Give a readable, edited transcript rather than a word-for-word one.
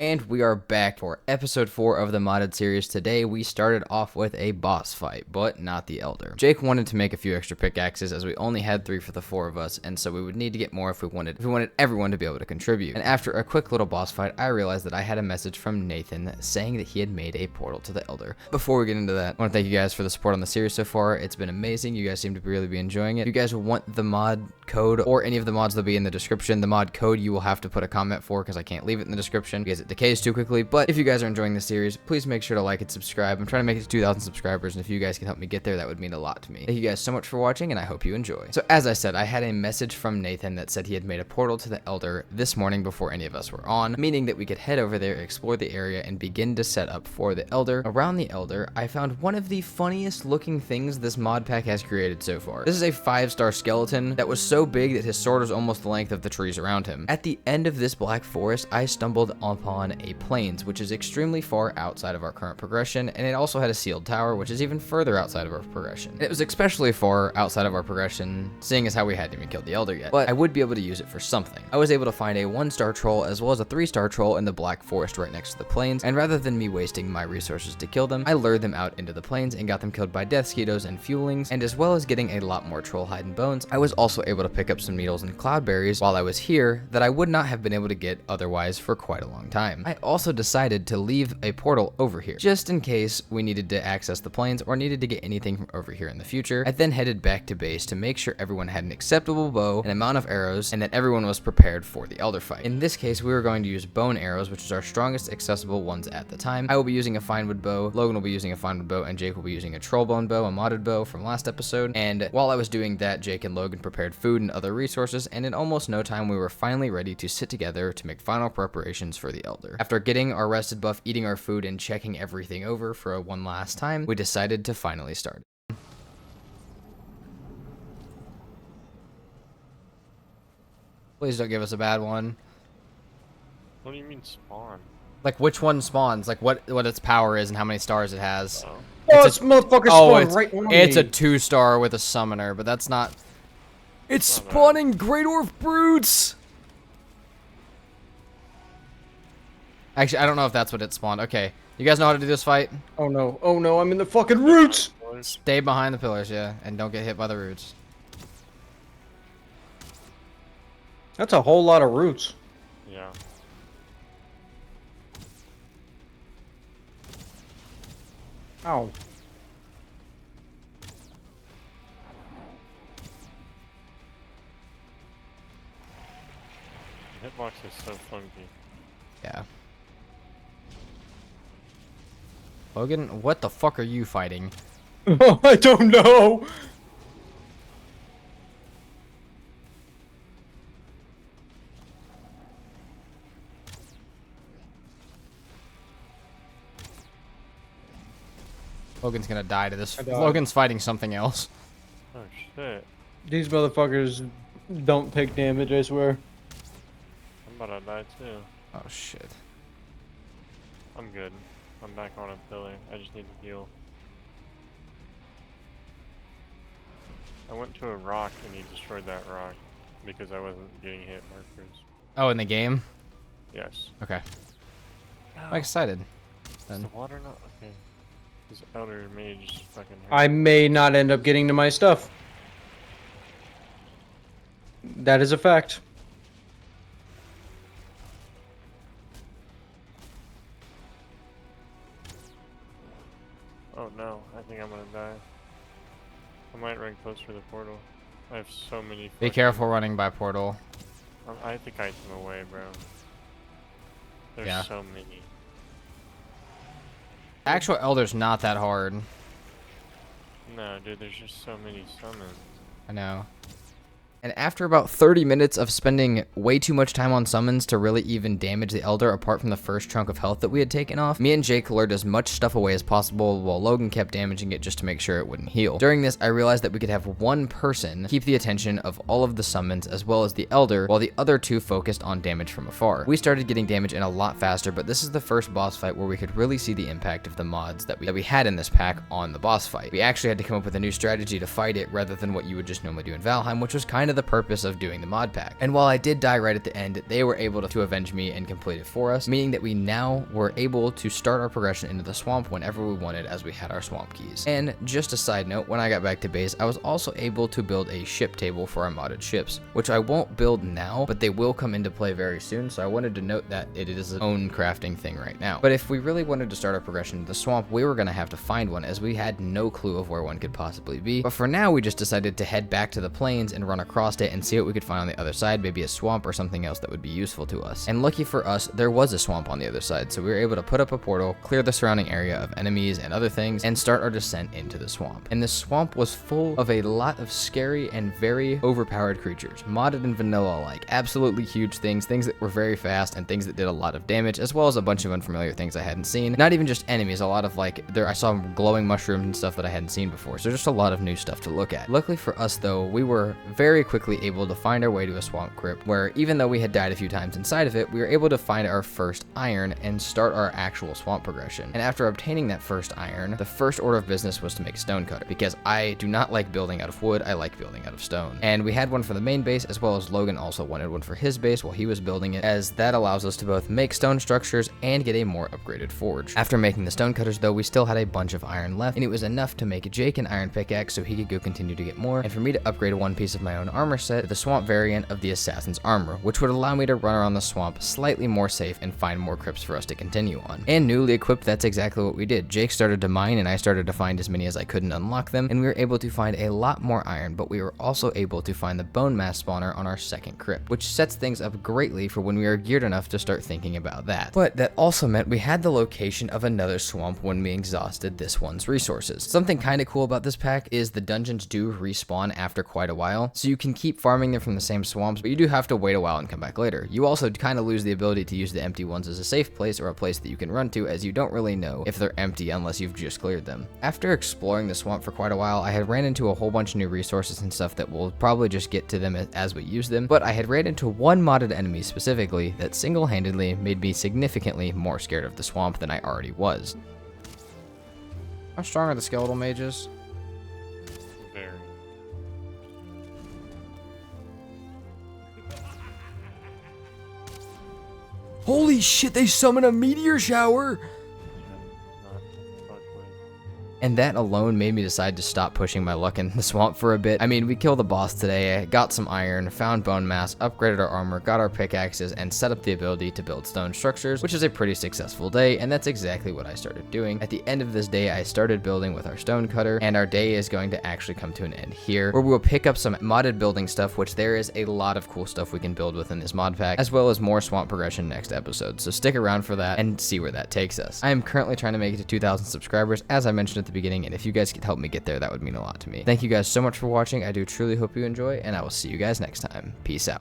And we are back for episode 4 of the modded series. Today we started off with a boss fight, but not the Elder. Jake wanted to make a few extra pickaxes as we only had 3 for the 4 of us, and so we would need to get more if we wanted everyone to be able to contribute. And after a quick little boss fight, I realized that I had a message from Nathan saying that he had made a portal to the Elder. Before we get into that, I want to thank you guys for the support on the series so far. It's been amazing. You guys seem to really be enjoying it. If you guys want the mod code or any of the mods that'll be in the description, the mod code you will have to put a comment for because I can't leave it in the description because it decays too quickly. But if you guys are enjoying the series, please make sure to like and subscribe. I'm trying to make it to 2,000 subscribers, and if you guys can help me get there, that would mean a lot to me. Thank you guys so much for watching, and I hope you enjoy. So as I said, I had a message from Nathan that said he had made a portal to the Elder this morning before any of us were on, meaning that we could head over there, explore the area, and begin to set up for the Elder. Around the Elder, I found one of the funniest looking things this mod pack has created so far. This is a 5-star skeleton that was so big that his sword was almost the length of the trees around him. At the end of this black forest, I stumbled upon a plains, which is extremely far outside of our current progression, and it also had a sealed tower, which is even further outside of our progression. And it was especially far outside of our progression, seeing as how we hadn't even killed the Elder yet, but I would be able to use it for something. I was able to find a 1-star troll as well as a 3-star troll in the black forest right next to the plains, and rather than me wasting my resources to kill them, I lured them out into the plains and got them killed by death skeetos and fuelings, and as well as getting a lot more troll hide and bones, I was also able to pick up some needles and cloudberries while I was here that I would not have been able to get otherwise for quite a long time. I also decided to leave a portal over here, just in case we needed to access the plains or needed to get anything from over here in the future. I then headed back to base to make sure everyone had an acceptable bow, an amount of arrows, and that everyone was prepared for the Elder fight. In this case, we were going to use bone arrows, which is our strongest accessible ones at the time. I will be using a finewood bow, Logan will be using a finewood bow, and Jake will be using a troll bone bow, a modded bow from last episode. And while I was doing that, Jake and Logan prepared food and other resources, and in almost no time we were finally ready to sit together to make final preparations for the Elder. After getting our rested buff, eating our food, and checking everything over for one last time, we decided to finally start. Please don't give us a bad one. What do you mean spawn? Like which one spawns, like what its power is and how many stars it has. Oh, it's motherfucker spawned right on me. It's a 2-star with a summoner, but that's not. It's spawning Great Orc Brutes! Actually, I don't know if that's what it spawned. Okay, you guys know how to do this fight? Oh no, I'm in the fucking roots! Stay behind the pillars, yeah, and don't get hit by the roots. That's a whole lot of roots. Yeah. Ow. The hitbox is so funky. Yeah. Logan, what the fuck are you fighting? I don't know. Logan's gonna die to this. I died. Logan's fighting something else. Oh shit. These motherfuckers don't take damage, I swear. I'm about to die too. Oh shit. I'm good. I'm back on a pillar. I just need to heal. I went to a rock and he destroyed that rock because I wasn't getting hit markers. Oh, in the game? Yes. Okay. I'm excited. Is Then. the water not okay? This Elder Mage fucking hurt. I may not end up getting to my stuff. That is a fact. Oh no, I think I'm gonna die. I might run close for the portal. I have so many. Be fucking- careful running by portal. I have to kite them away, bro. There's Yeah. so many. Actual Elder's not that hard. No, dude, there's just so many summons. I know. And after about 30 minutes of spending way too much time on summons to really even damage the Elder apart from the first chunk of health that we had taken off, me and Jake lured as much stuff away as possible while Logan kept damaging it just to make sure it wouldn't heal. During this, I realized that we could have one person keep the attention of all of the summons as well as the Elder while the other two focused on damage from afar. We started getting damage in a lot faster, but this is the first boss fight where we could really see the impact of the mods that we had in this pack on the boss fight. We actually had to come up with a new strategy to fight it rather than what you would just normally do in Valheim, which was kind kind of the purpose of doing the mod pack. And while I did die right at the end, they were able to avenge me and complete it for us, meaning that we now were able to start our progression into the swamp whenever we wanted, as we had our swamp keys. And just a side note, when I got back to base, I was also able to build a ship table for our modded ships, which I won't build now, but they will come into play very soon, so I wanted to note that it is its own crafting thing right now. But if we really wanted to start our progression into the swamp, we were going to have to find one, as we had no clue of where one could possibly be. But for now, we just decided to head back to the plains and run across it and see what we could find on the other side, maybe a swamp or something else that would be useful to us. And lucky for us, there was a swamp on the other side, so we were able to put up a portal, clear the surrounding area of enemies and other things, and start our descent into the swamp. And this swamp was full of a lot of scary and very overpowered creatures, modded and vanilla alike. Absolutely huge things that were very fast and things that did a lot of damage, as well as a bunch of unfamiliar things I hadn't seen. Not even just enemies, a lot of I saw glowing mushrooms and stuff that I hadn't seen before, so just a lot of new stuff to look at. Luckily for us though, we were very quickly able to find our way to a swamp crypt, where even though we had died a few times inside of it, we were able to find our first iron and start our actual swamp progression. And after obtaining that first iron, the first order of business was to make a stone cutter, because I do not like building out of wood, I like building out of stone. And we had one for the main base, as well as Logan also wanted one for his base while he was building it, as that allows us to both make stone structures and get a more upgraded forge. After making the stone cutters though, we still had a bunch of iron left, and it was enough to make Jake an iron pickaxe so he could go continue to get more, and for me to upgrade one piece of my own armor set to the swamp variant of the assassin's armor, which would allow me to run around the swamp slightly more safe and find more crypts for us to continue on. And newly equipped, that's exactly what we did. Jake started to mine and I started to find as many as I could and unlock them, and we were able to find a lot more iron, but we were also able to find the bone mass spawner on our second crypt, which sets things up greatly for when we are geared enough to start thinking about that. But that also meant we had the location of another swamp when we exhausted this one's resources. Something kind of cool about this pack is the dungeons do respawn after quite a while, so you can keep farming them from the same swamps, but you do have to wait a while and come back later. You also kind of lose the ability to use the empty ones as a safe place or a place that you can run to, as you don't really know if they're empty unless you've just cleared them. After exploring the swamp for quite a while, I had ran into a whole bunch of new resources and stuff that we'll probably just get to them as we use them, but I had ran into one modded enemy specifically that single-handedly made me significantly more scared of the swamp than I already was. How strong are the skeletal mages? Very. Holy shit, they summon a meteor shower! And that alone made me decide to stop pushing my luck in the swamp for a bit. I mean, we killed the boss today, got some iron, found bone mass, upgraded our armor, got our pickaxes, and set up the ability to build stone structures, which is a pretty successful day, and that's exactly what I started doing. At the end of this day, I started building with our stone cutter, and our day is going to actually come to an end here, where we'll pick up some modded building stuff, which there is a lot of cool stuff we can build within this mod pack, as well as more swamp progression next episode, so stick around for that and see where that takes us. I am currently trying to make it to 2,000 subscribers, as I mentioned at the beginning, and if you guys could help me get there, that would mean a lot to me. Thank you guys so much for watching. I do truly hope you enjoy, and I will see you guys next time. Peace out.